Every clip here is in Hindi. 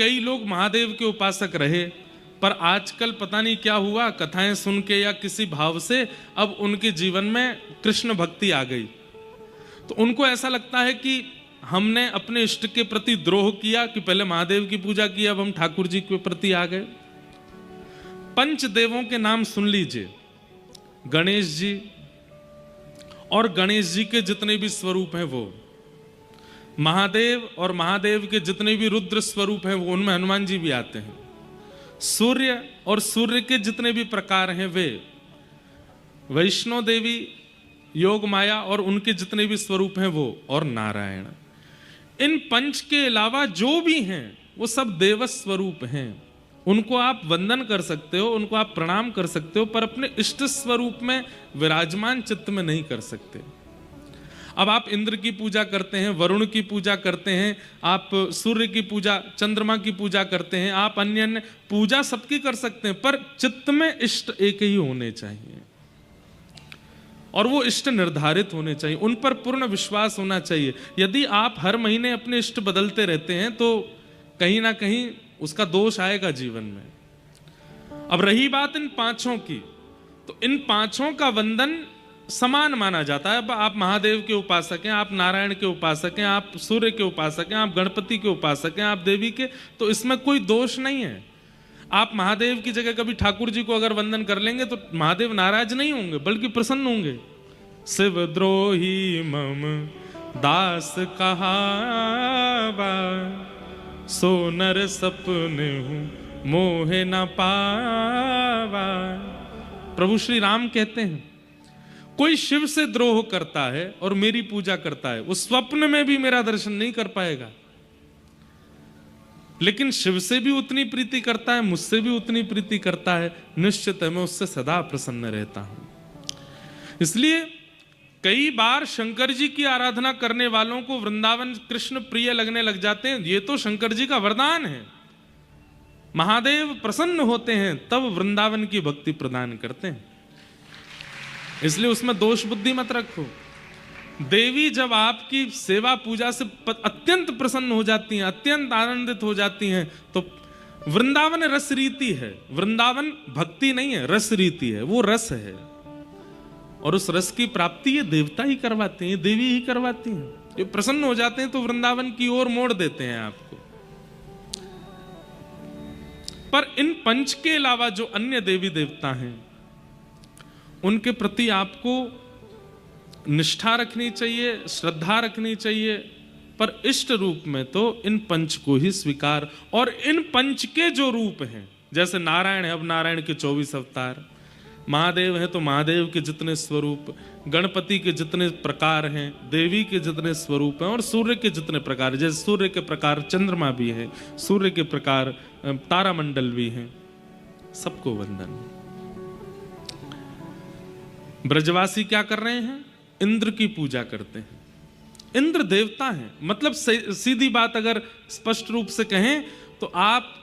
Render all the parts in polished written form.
कई लोग महादेव के उपासक रहे, पर आजकल पता नहीं क्या हुआ, कथाएं सुन के या किसी भाव से अब उनके जीवन में कृष्ण भक्ति आ गई। तो उनको ऐसा लगता है कि हमने अपने इष्ट के प्रति द्रोह किया कि पहले महादेव की पूजा की, अब हम ठाकुर जी के प्रति आ गए। पंच देवों के नाम सुन लीजिए, गणेश जी, और गणेश जी के जितने भी स्वरूप हैं वो, महादेव और महादेव के जितने भी रुद्र स्वरूप हैं वो, उनमें हनुमान जी भी आते हैं। सूर्य और सूर्य के जितने भी प्रकार हैं वे, वैष्णो देवी, योग माया और उनके जितने भी स्वरूप हैं वो, और नारायण। इन पंच के अलावा जो भी हैं वो सब देव स्वरूप हैं। उनको आप वंदन कर सकते हो, उनको आप प्रणाम कर सकते हो, पर अपने इष्ट स्वरूप में विराजमान चित्त में नहीं कर सकते। अब आप इंद्र की पूजा करते हैं, वरुण की पूजा करते हैं, आप सूर्य की पूजा, चंद्रमा की पूजा करते हैं, आप अन्य अन्य पूजा सबकी कर सकते हैं, पर चित्त में इष्ट एक ही होने चाहिए और वो इष्ट निर्धारित होने चाहिए, उन पर पूर्ण विश्वास होना चाहिए। यदि आप हर महीने अपने इष्ट बदलते रहते हैं तो कहीं ना कहीं उसका दोष आएगा जीवन में। अब रही बात इन पांचों की, तो इन पांचों का वंदन समान माना जाता है। अब आप महादेव के उपासक हैं, आप नारायण के उपासक हैं, आप सूर्य के उपासक हैं, आप गणपति के उपासक हैं, आप देवी के, तो इसमें कोई दोष नहीं है। आप महादेव की जगह कभी ठाकुर जी को अगर वंदन कर लेंगे तो महादेव नाराज नहीं होंगे बल्कि प्रसन्न होंगे। शिव द्रोही मम दास कहावा, सो नर सपने हूं मोहे न पावा। प्रभु श्री राम कहते हैं कोई शिव से द्रोह करता है और मेरी पूजा करता है, वो स्वप्न में भी मेरा दर्शन नहीं कर पाएगा, लेकिन शिव से भी उतनी प्रीति करता है, मुझसे भी उतनी प्रीति करता है, निश्चित है मैं उससे सदा प्रसन्न रहता हूं। इसलिए कई बार शंकर जी की आराधना करने वालों को वृंदावन कृष्ण प्रिय लगने लग जाते हैं। ये तो शंकर जी का वरदान है, महादेव प्रसन्न होते हैं तब वृंदावन की भक्ति प्रदान करते हैं, इसलिए उसमें दोष बुद्धि मत रखो। देवी जब आपकी सेवा पूजा से अत्यंत प्रसन्न हो जाती हैं, अत्यंत आनंदित हो जाती हैं, तो वृंदावन रस रीति है, वृंदावन भक्ति नहीं है, रस रीति है, वो रस है, और उस रस की प्राप्ति ये देवता ही करवाते हैं, देवी ही करवाती हैं। ये प्रसन्न हो जाते हैं तो वृंदावन की ओर मोड़ देते हैं आपको। पर इन पंच के अलावा जो अन्य देवी देवता हैं उनके प्रति आपको निष्ठा रखनी चाहिए, श्रद्धा रखनी चाहिए, पर इष्ट रूप में तो इन पंच को ही स्वीकार। और इन पंच के जो रूप हैं, जैसे नारायण है, अब नारायण के 24 अवतार, महादेव है तो महादेव के जितने स्वरूप, गणपति के जितने प्रकार हैं, देवी के जितने स्वरूप हैं, और सूर्य के जितने प्रकार, जैसे सूर्य के प्रकार चंद्रमा भी है, सूर्य के प्रकार तारामंडल भी हैं, सबको वंदन। ब्रजवासी क्या कर रहे हैं? इंद्र की पूजा करते हैं। इंद्र देवता हैं, मतलब सीधी बात अगर स्पष्ट रूप से कहें तो आप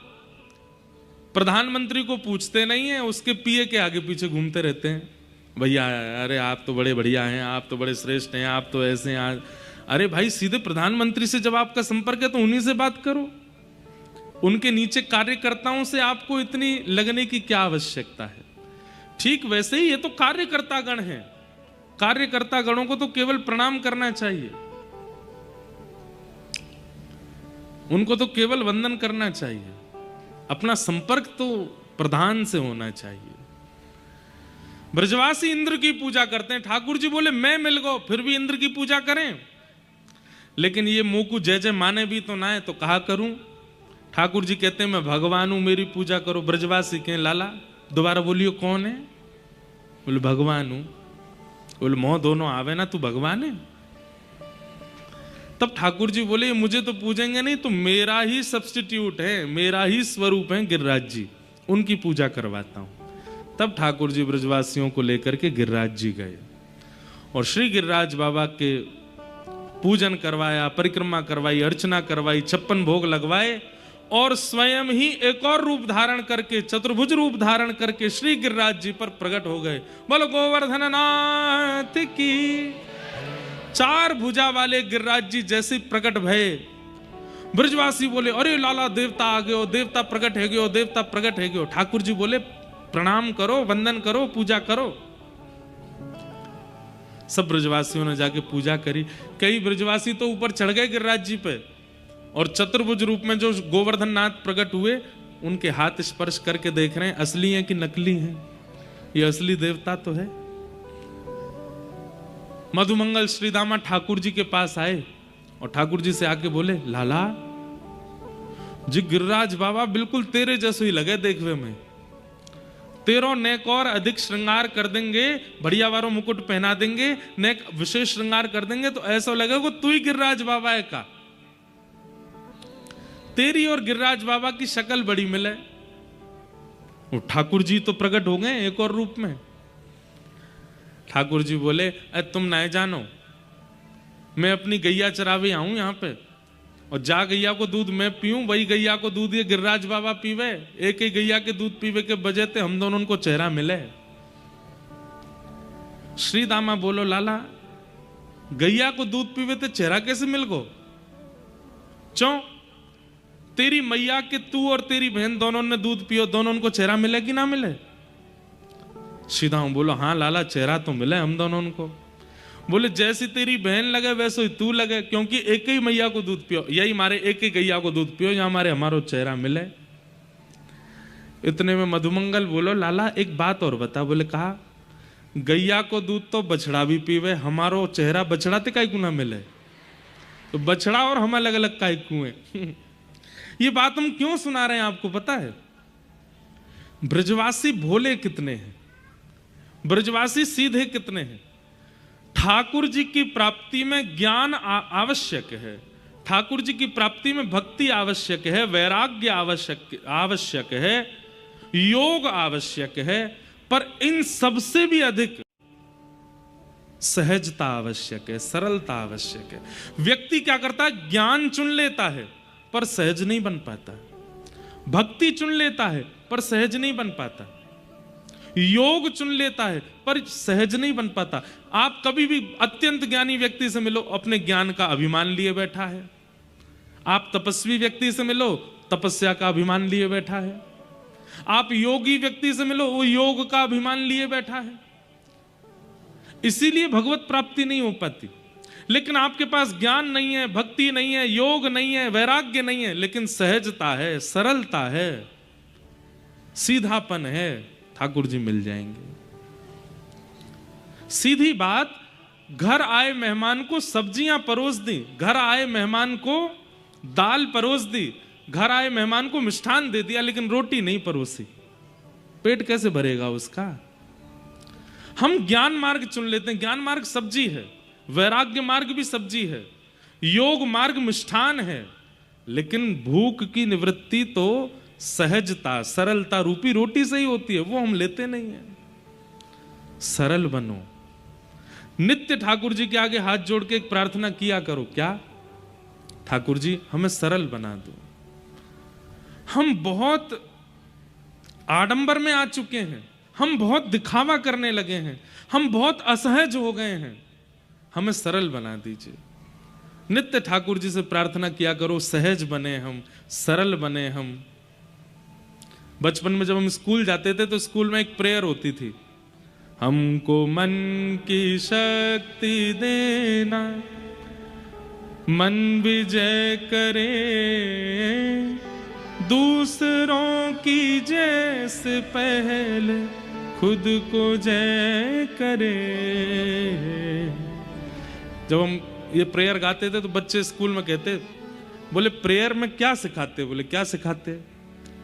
प्रधानमंत्री को पूछते नहीं है, उसके पीए के आगे पीछे घूमते रहते हैं, भैया अरे आप तो बड़े बढ़िया हैं, आप तो बड़े श्रेष्ठ हैं, आप तो ऐसे हैं। अरे भाई सीधे प्रधानमंत्री से जब आपका संपर्क है तो उन्हीं से बात करो, उनके नीचे कार्यकर्ताओं से आपको इतनी लगने की क्या आवश्यकता है। ठीक वैसे ही ये तो कार्यकर्ता गण है, कार्यकर्ता गणों को तो केवल प्रणाम करना चाहिए, उनको तो केवल वंदन करना चाहिए, अपना संपर्क तो प्रधान से होना चाहिए। ब्रजवासी इंद्र की पूजा करते हैं, ठाकुर जी बोले मैं मिल गो फिर भी इंद्र की पूजा करें, लेकिन ये मुंह को जय जय माने भी तो ना है, तो कहा करूं। ठाकुर जी कहते हैं मैं भगवान हूं, मेरी पूजा करो। ब्रजवासी कहें लाला दोबारा बोलियो कौन है? बोले भगवान हूं। बोले मोह दोनों आवे ना, तू भगवान है? तब ठाकुर जी बोले मुझे तो पूजेंगे नहीं, तो मेरा ही सब्स्टिट्यूट है, मेरा ही स्वरूप है गिरिराज जी, उनकी पूजा करवाता हूं। तब ठाकुर जी ब्रजवासियों को लेकर के गिरिराज जी गए और श्री गिरिराज बाबा के पूजन करवाया, परिक्रमा करवाई, अर्चना करवाई, 56 भोग लगवाए, और स्वयं ही एक और रूप धारण करके, चतुर्भुज रूप धारण करके श्री गिरिराज जी पर प्रकट हो गए। बोलो गोवर्धन नाथ की। 4 भुजा वाले गिरिराज जी जैसे प्रकट भये, ब्रजवासी बोले अरे लाला देवता आ गयो, देवता प्रकट है गयो, देवता प्रकट है गयो। ठाकुर जी बोले प्रणाम करो, वंदन करो, पूजा करो। सब ब्रजवासियों ने जाके पूजा करी। कई ब्रजवासी तो ऊपर चढ़ गए गिरिराज जी पे, और चतुर्भुज रूप में जो गोवर्धन नाथ प्रकट हुए उनके हाथ स्पर्श करके देख रहे हैं असली हैं कि नकली हैं, ये असली देवता तो है। मधुमंगल श्रीदामा ठाकुर जी के पास आए और ठाकुर जी से आके बोले लाला जी गिरिराज बाबा बिल्कुल तेरे जैसे ही लगे देखवे में, तेरो नेक और अधिक श्रृंगार कर देंगे, बढ़िया वारो मुकुट पहना देंगे, नेक विशेष श्रृंगार कर देंगे तो ऐसा लगेगा तू ही गिरिराज बाबा है का। तेरी और गिरिराज बाबा की शक्ल बड़ी मिले। ठाकुर जी तो प्रकट हो गए एक और रूप में। ठाकुर जी बोले अरे तुम ना जानो, मैं अपनी गैया चरावे आऊं यहाँ पे, और जा गैया को दूध मैं पीऊं, वही गैया को दूध ये गिरिराज बाबा पीवे। एक ही गैया के दूध पीवे के बजे थे हम दोनों उनको चेहरा मिले। श्री दामा बोलो लाला गैया को दूध पीवे तो चेहरा कैसे मिल गो? चौ तेरी मैया के तू और तेरी बहन दोनों ने दूध पियो, दोनों उनको चेहरा मिले कि ना मिले? सीधा बोलो हाँ लाला चेहरा तो मिले हम दोनों उनको। बोले जैसी तेरी बहन लगे वैसे ही तू लगे, क्योंकि एक ही मैया को दूध पियो, यही मारे एक ही गैया को दूध पियो, यहाँ हमारे हमारो चेहरा मिले। इतने में मधुमंगल बोलो लाला एक बात और बता। बोले कहा गैया को दूध तो बछड़ा भी पीवे, हमारो चेहरा बछड़ा ते काई को ना मिले, तो बछड़ा और हम अलग अलग काई कुएं। ये बात हम क्यों सुना रहे हैं आपको पता है? ब्रजवासी भोले कितने हैं, ब्रजवासी सीधे कितने हैं। ठाकुर जी की प्राप्ति में ज्ञान आवश्यक है, ठाकुर जी की प्राप्ति में भक्ति आवश्यक है, वैराग्य आवश्यक है, योग आवश्यक है, पर इन सबसे भी अधिक सहजता आवश्यक है, सरलता आवश्यक है। व्यक्ति क्या करता है? ज्ञान चुन लेता है पर सहज नहीं बन पाता, भक्ति चुन लेता है पर सहज नहीं बन पाता, योग चुन लेता है पर सहज नहीं बन पाता। आप कभी भी अत्यंत ज्ञानी व्यक्ति से मिलो, अपने ज्ञान का अभिमान लिए बैठा है। आप तपस्वी व्यक्ति से मिलो, तपस्या का अभिमान लिए बैठा है। आप योगी व्यक्ति से मिलो, वो योग का अभिमान लिए बैठा है। इसीलिए भगवत प्राप्ति नहीं हो पाती। लेकिन आपके पास ज्ञान नहीं है, भक्ति नहीं है, योग नहीं है, वैराग्य नहीं है, लेकिन सहजता है, सरलता है, सीधापन है, ठाकुर जी मिल जाएंगे। सीधी बात, घर आए मेहमान को सब्जियां परोस दी, घर आए मेहमान को दाल परोस दी, घर आए मेहमान को मिष्ठान दे दिया, लेकिन रोटी नहीं परोसी, पेट कैसे भरेगा उसका? हम ज्ञान मार्ग चुन लेते हैं। ज्ञान मार्ग सब्जी है, वैराग्य मार्ग भी सब्जी है, योग मार्ग मिष्ठान है, लेकिन भूख की निवृत्ति तो सहजता सरलता रूपी रोटी से ही होती है, वो हम लेते नहीं है। सरल बनो। नित्य ठाकुर जी के आगे हाथ जोड़ के एक प्रार्थना किया करो, क्या? ठाकुर जी हमें सरल बना दो। हम बहुत आडंबर में आ चुके हैं, हम बहुत दिखावा करने लगे हैं, हम बहुत असहज हो गए हैं, हमें सरल बना दीजिए। नित्य ठाकुर जी से प्रार्थना किया करो, सहज बने हम, सरल बने हम। बचपन में जब हम स्कूल जाते थे तो स्कूल में एक प्रेयर होती थी, हमको मन की शक्ति देना, मन विजय करे, दूसरों की जैसे पहले खुद को जय करे। जब हम ये प्रेयर गाते थे तो बच्चे स्कूल में कहते, बोले प्रेयर में क्या सिखाते? बोले क्या सिखाते?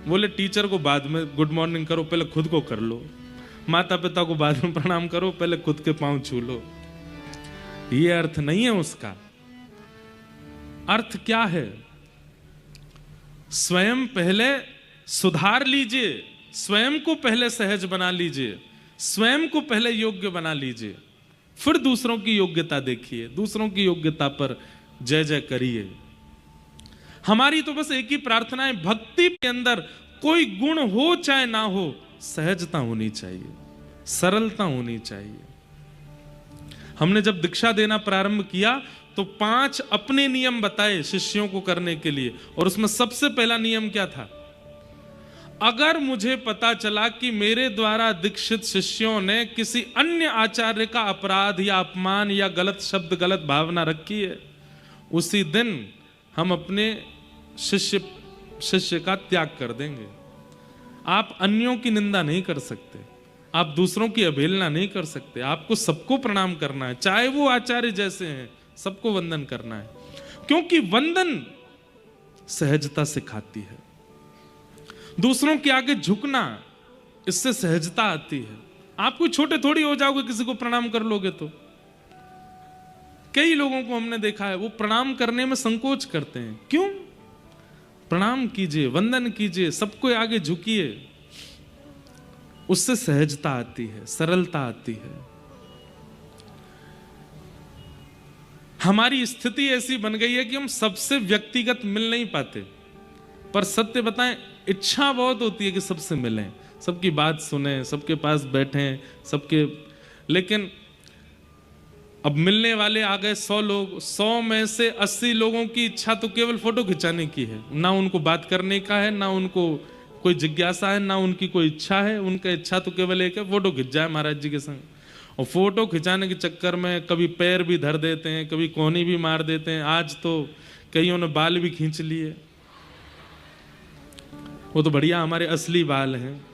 बोले टीचर को बाद में गुड मॉर्निंग करो, पहले खुद को कर लो। माता पिता को बाद में प्रणाम करो, पहले खुद के पांव छू लो। ये अर्थ नहीं है उसका। अर्थ क्या है? स्वयं पहले सुधार लीजिए, स्वयं को पहले सहज बना लीजिए, स्वयं को पहले योग्य बना लीजिए, फिर दूसरों की योग्यता देखिए, दूसरों की योग्यता पर जय जय करिए। हमारी तो बस एक ही प्रार्थना है, भक्ति के अंदर कोई गुण हो चाहे ना हो, सहजता होनी चाहिए, सरलता होनी चाहिए। हमने जब दीक्षा देना प्रारंभ किया तो 5 अपने नियम बताए शिष्यों को करने के लिए, और उसमें सबसे पहला नियम क्या था? अगर मुझे पता चला कि मेरे द्वारा दीक्षित शिष्यों ने किसी अन्य आचार्य का अपराध या अपमान या गलत शब्द, गलत भावना रखी है, उसी दिन हम अपने शिष्य का त्याग कर देंगे। आप अन्यों की निंदा नहीं कर सकते, आप दूसरों की अवहेलना नहीं कर सकते, आपको सबको प्रणाम करना है, चाहे वो आचार्य जैसे हैं, सबको वंदन करना है, क्योंकि वंदन सहजता सिखाती है। दूसरों के आगे झुकना, इससे सहजता आती है। आप कोई छोटे थोड़ी हो जाओगे किसी को प्रणाम कर लोगे तो। कई लोगों को हमने देखा है वो प्रणाम करने में संकोच करते हैं। क्यों? प्रणाम कीजिए, वंदन कीजिए, सबको आगे झुकिए, उससे सहजता आती है, सरलता आती है। हमारी स्थिति ऐसी बन गई है कि हम सबसे व्यक्तिगत मिल नहीं पाते, पर सत्य बताएं इच्छा बहुत होती है कि सबसे मिलें, सबकी बात सुने, सबके पास बैठें, लेकिन अब मिलने वाले आ गए 100 लोग, 100 में से 80 लोगों की इच्छा तो केवल फोटो खिंचाने की है, ना उनको बात करने का है, ना उनको कोई जिज्ञासा है, ना उनकी कोई इच्छा है। उनका इच्छा तो केवल एक है, फोटो खिंच जाए महाराज जी के संग। और फोटो खिंचाने के चक्कर में कभी पैर भी धर देते हैं, कभी कोहनी भी मार देते हैं। आज तो कईयों ने बाल भी खींच लिए, वो तो बढ़िया हमारे असली बाल हैं।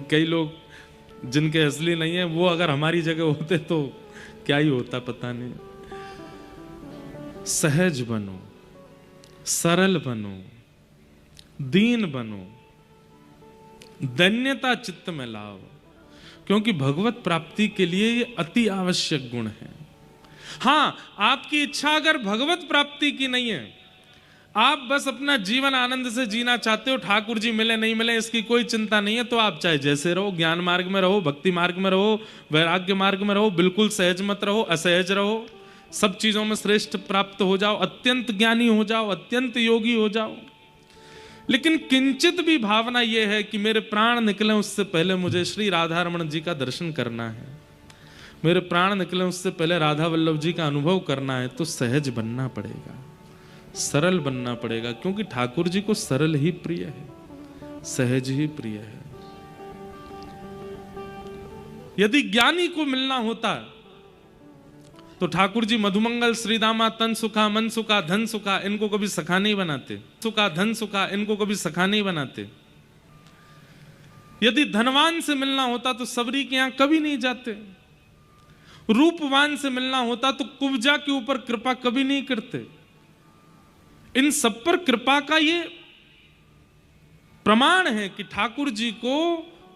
कई लोग जिनके असली नहीं है वो अगर हमारी जगह होते तो क्या ही होता पता नहीं। सहज बनो, सरल बनो, दीन बनो, दैन्यता चित्त में लाओ, क्योंकि भगवत प्राप्ति के लिए ये अति आवश्यक गुण है। हां, आपकी इच्छा अगर भगवत प्राप्ति की नहीं है, आप बस अपना जीवन आनंद से जीना चाहते हो, ठाकुर जी मिले नहीं मिले इसकी कोई चिंता नहीं है, तो आप चाहे जैसे रहो, ज्ञान मार्ग में रहो, भक्ति मार्ग में रहो, वैराग्य मार्ग में रहो, बिल्कुल सहज मत रहो, असहज रहो, सब चीजों में श्रेष्ठ प्राप्त हो जाओ, अत्यंत ज्ञानी हो जाओ, अत्यंत योगी हो जाओ। लेकिन किंचित भी भावना यह है कि मेरे प्राण निकले उससे पहले मुझे श्री राधा रमण जी का दर्शन करना है, मेरे प्राण निकले उससे पहले राधा वल्लभ जी का अनुभव करना है, तो सहज बनना पड़ेगा, सरल बनना पड़ेगा, क्योंकि ठाकुर जी को सरल ही प्रिय है, सहज ही प्रिय है। यदि ज्ञानी को मिलना होता तो ठाकुर जी मधुमंगल, श्रीदामा, तन सुखा, मन सुखा, धन सुखा, इनको कभी सखा नहीं बनाते, सुखा, धन सुखा, इनको कभी सखा नहीं बनाते। यदि धनवान से मिलना होता तो सबरी के यहां कभी नहीं जाते, रूपवान से मिलना होता तो कुब्जा के ऊपर कृपा कभी नहीं करते। इन सब पर कृपा का ये प्रमाण है कि ठाकुर जी को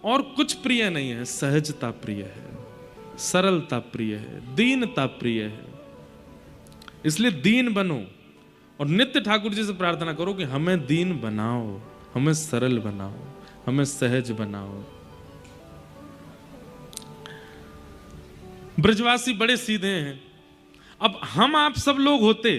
और कुछ प्रिय नहीं है, सहजता प्रिय है, सरलता प्रिय है, दीनता प्रिय है। इसलिए दीन बनो और नित्य ठाकुर जी से प्रार्थना करो कि हमें दीन बनाओ, हमें सरल बनाओ, हमें सहज बनाओ। ब्रजवासी बड़े सीधे हैं। अब हम आप सब लोग होते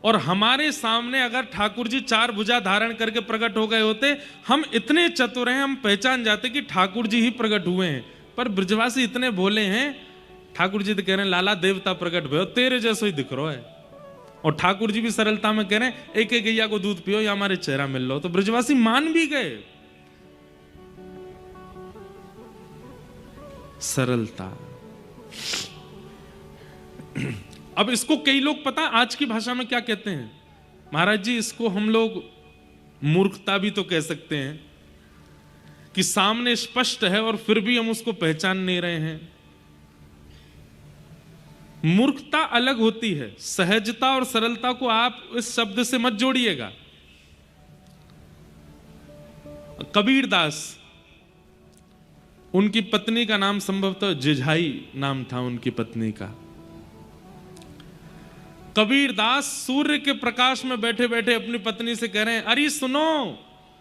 और हमारे सामने अगर ठाकुर जी 4 भुजा धारण करके प्रकट हो गए होते, हम इतने चतुर हैं, हम पहचान जाते कि ठाकुर जी ही प्रकट हुए हैं। पर ब्रजवासी इतने भोले हैं, ठाकुर जी तो कह रहे हैं लाला देवता प्रकट हुए, तेरे जैसे ही दिख रहा है। और ठाकुर जी भी सरलता में कह रहे हैं एक एक गैया को दूध पियो या हमारे चेहरा मिल लो। तो ब्रजवासी मान भी गए। सरलता। अब इसको कई लोग पता आज की भाषा में क्या कहते हैं महाराज जी, इसको हम लोग मूर्खता भी तो कह सकते हैं कि सामने स्पष्ट है और फिर भी हम उसको पहचान नहीं रहे हैं। मूर्खता अलग होती है, सहजता और सरलता को आप इस शब्द से मत जोड़िएगा। कबीरदास, उनकी पत्नी का नाम संभवतः जिझाई नाम था उनकी पत्नी का। कबीरदास सूर्य के प्रकाश में बैठे बैठे अपनी पत्नी से कह रहे हैं अरे सुनो।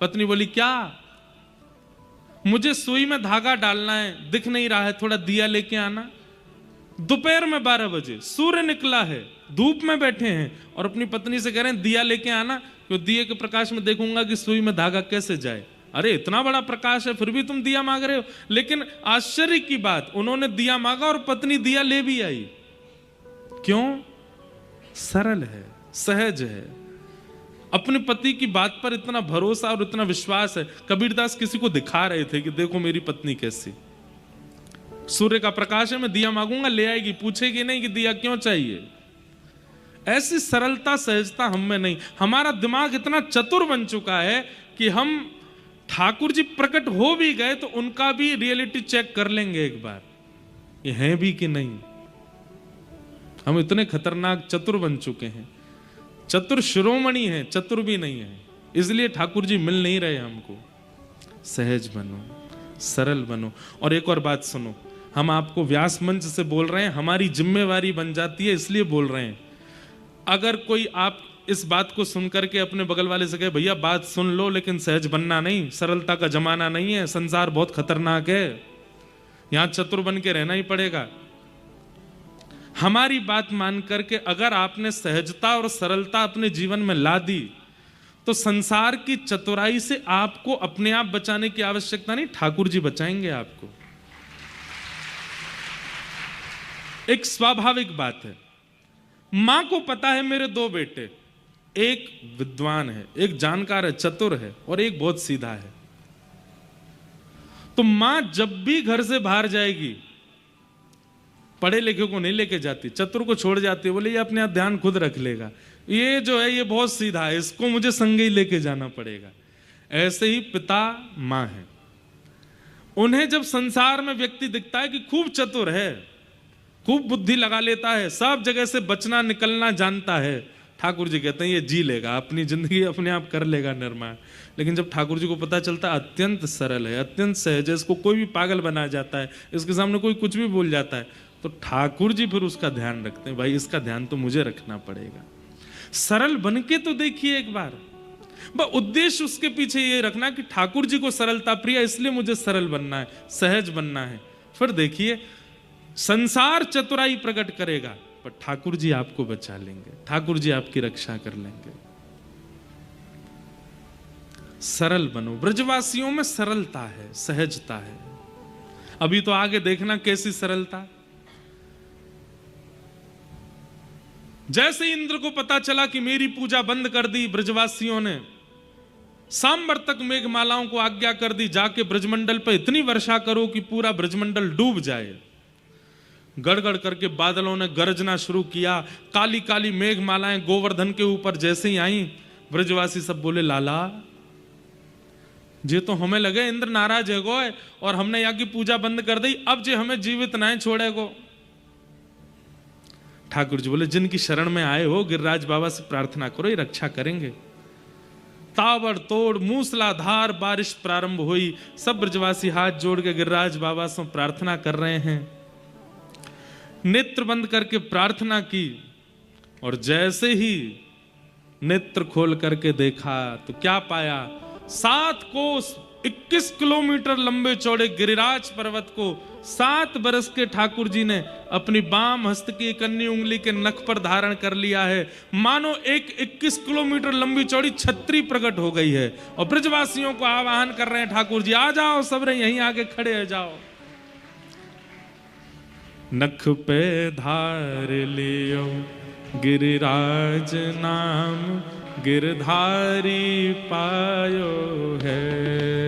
पत्नी बोली क्या? मुझे सुई में धागा डालना है, दिख नहीं रहा है, थोड़ा दिया लेके आना। दोपहर में 12 बजे सूर्य निकला है, धूप में बैठे हैं और अपनी पत्नी से कह रहे हैं दिया लेके आना, क्योंकि दिए के प्रकाश में देखूंगा कि सुई में धागा कैसे जाए। अरे इतना बड़ा प्रकाश है फिर भी तुम दिया मांग रहे हो। लेकिन आश्चर्य की बात, उन्होंने दिया मांगा और पत्नी दिया ले भी आई। क्यों? सरल है, सहज है, अपने पति की बात पर इतना भरोसा और इतना विश्वास है। कबीरदास किसी को दिखा रहे थे कि देखो मेरी पत्नी कैसी, सूर्य का प्रकाश है, मैं दिया मांगूंगा ले आएगी, पूछेगी नहीं कि दिया क्यों चाहिए। ऐसी सरलता सहजता हम में नहीं। हमारा दिमाग इतना चतुर बन चुका है कि हम ठाकुर जी प्रकट हो भी गए तो उनका भी रियलिटी चेक कर लेंगे एक बार, ये हैं भी कि नहीं। हम इतने खतरनाक चतुर बन चुके हैं। चतुर शिरोमणि है, चतुर भी नहीं है, इसलिए ठाकुर जी मिल नहीं रहे हमको। सहज बनो, सरल बनो। और एक और बात सुनो, हम आपको व्यास मंच से बोल रहे हैं, हमारी जिम्मेवारी बन जाती है इसलिए बोल रहे हैं। अगर कोई आप इस बात को सुनकर के अपने बगल वाले से कहे भैया बात सुन लो लेकिन सहज बनना नहीं, सरलता का जमाना नहीं है, संसार बहुत खतरनाक है, यहां चतुर बन के रहना ही पड़ेगा। हमारी बात मान करके अगर आपने सहजता और सरलता अपने जीवन में ला दी तो संसार की चतुराई से आपको अपने आप बचाने की आवश्यकता नहीं, ठाकुर जी बचाएंगे आपको। एक स्वाभाविक बात है, मां को पता है मेरे दो बेटे, एक विद्वान है, एक जानकार है, चतुर है, और एक बहुत सीधा है। तो मां जब भी घर से बाहर जाएगी पढ़े लिखे को नहीं लेके जाती, चतुर को छोड़ जाती है, बोले ये अपने आप ध्यान खुद रख लेगा, ये जो है ये बहुत सीधा है, इसको मुझे संगे ही लेके जाना पड़ेगा। ऐसे ही पिता मां है, उन्हें जब संसार में व्यक्ति दिखता है कि खूब चतुर है, खूब बुद्धि लगा लेता है, सब जगह से बचना निकलना जानता है, ठाकुर जी कहते हैं ये जी लेगा, अपनी जिंदगी अपने आप कर लेगा निर्माण। लेकिन जब ठाकुर जी को पता चलता है अत्यंत सरल है, अत्यंत सहज है, इसको कोई भी पागल बना जाता है, इसके सामने कोई कुछ भी बोल जाता है, तो ठाकुर जी फिर उसका ध्यान रखते हैं, भाई इसका ध्यान तो मुझे रखना पड़ेगा। सरल बन के तो देखिए एक बार, उद्देश्य उसके पीछे ये रखना कि ठाकुर जी को सरलता प्रिय, इसलिए मुझे सरल बनना है, सहज बनना है। फिर देखिए संसार चतुराई प्रकट करेगा पर ठाकुर जी आपको बचा लेंगे, ठाकुर जी आपकी रक्षा कर लेंगे। सरल बनो। ब्रजवासियों में सरलता है, सहजता है। अभी तो आगे देखना कैसी सरलता। जैसे इंद्र को पता चला कि मेरी पूजा बंद कर दी ब्रजवासियों ने, सांबर तक मेघमालाओं को आज्ञा कर दी, जाके ब्रजमंडल पर इतनी वर्षा करो कि पूरा ब्रजमंडल डूब जाए। गड़गड़ करके बादलों ने गरजना शुरू किया, काली काली मेघमालाएं गोवर्धन के ऊपर जैसे ही आई, ब्रजवासी सब बोले लाला जे तो हमें लगे इंद्र नाराज है गो और हमने यहाँ की पूजा बंद कर दी, अब जे हमें जीवित ना छोड़ेगो। ठाकुर जी बोले जिनकी शरण में आए हो गिरिराज बाबा से प्रार्थना करो, ये रक्षा करेंगे। ताबड़तोड़ मूसलाधार बारिश प्रारंभ हुई, सब ब्रजवासी हाथ जोड़ के गिरिराज बाबा से प्रार्थना कर रहे हैं। नेत्र बंद करके प्रार्थना की और जैसे ही नेत्र खोल करके देखा तो क्या पाया, 7 कोस 21 किलोमीटर लंबे चौड़े गिरिराज पर्वत को 7 बरस के ठाकुर जी ने अपनी बाम हस्त की कन्नी उंगली के नख पर धारण कर लिया है। मानो एक 21 किलोमीटर लंबी चौड़ी छतरी प्रकट हो गई है और ब्रजवासियों को आह्वान कर रहे हैं ठाकुर जी आ जाओ, सब यहीं आगे खड़े हो जाओ। नख पे धार लियो गिरिराज नाम, गिरधारी पायो है।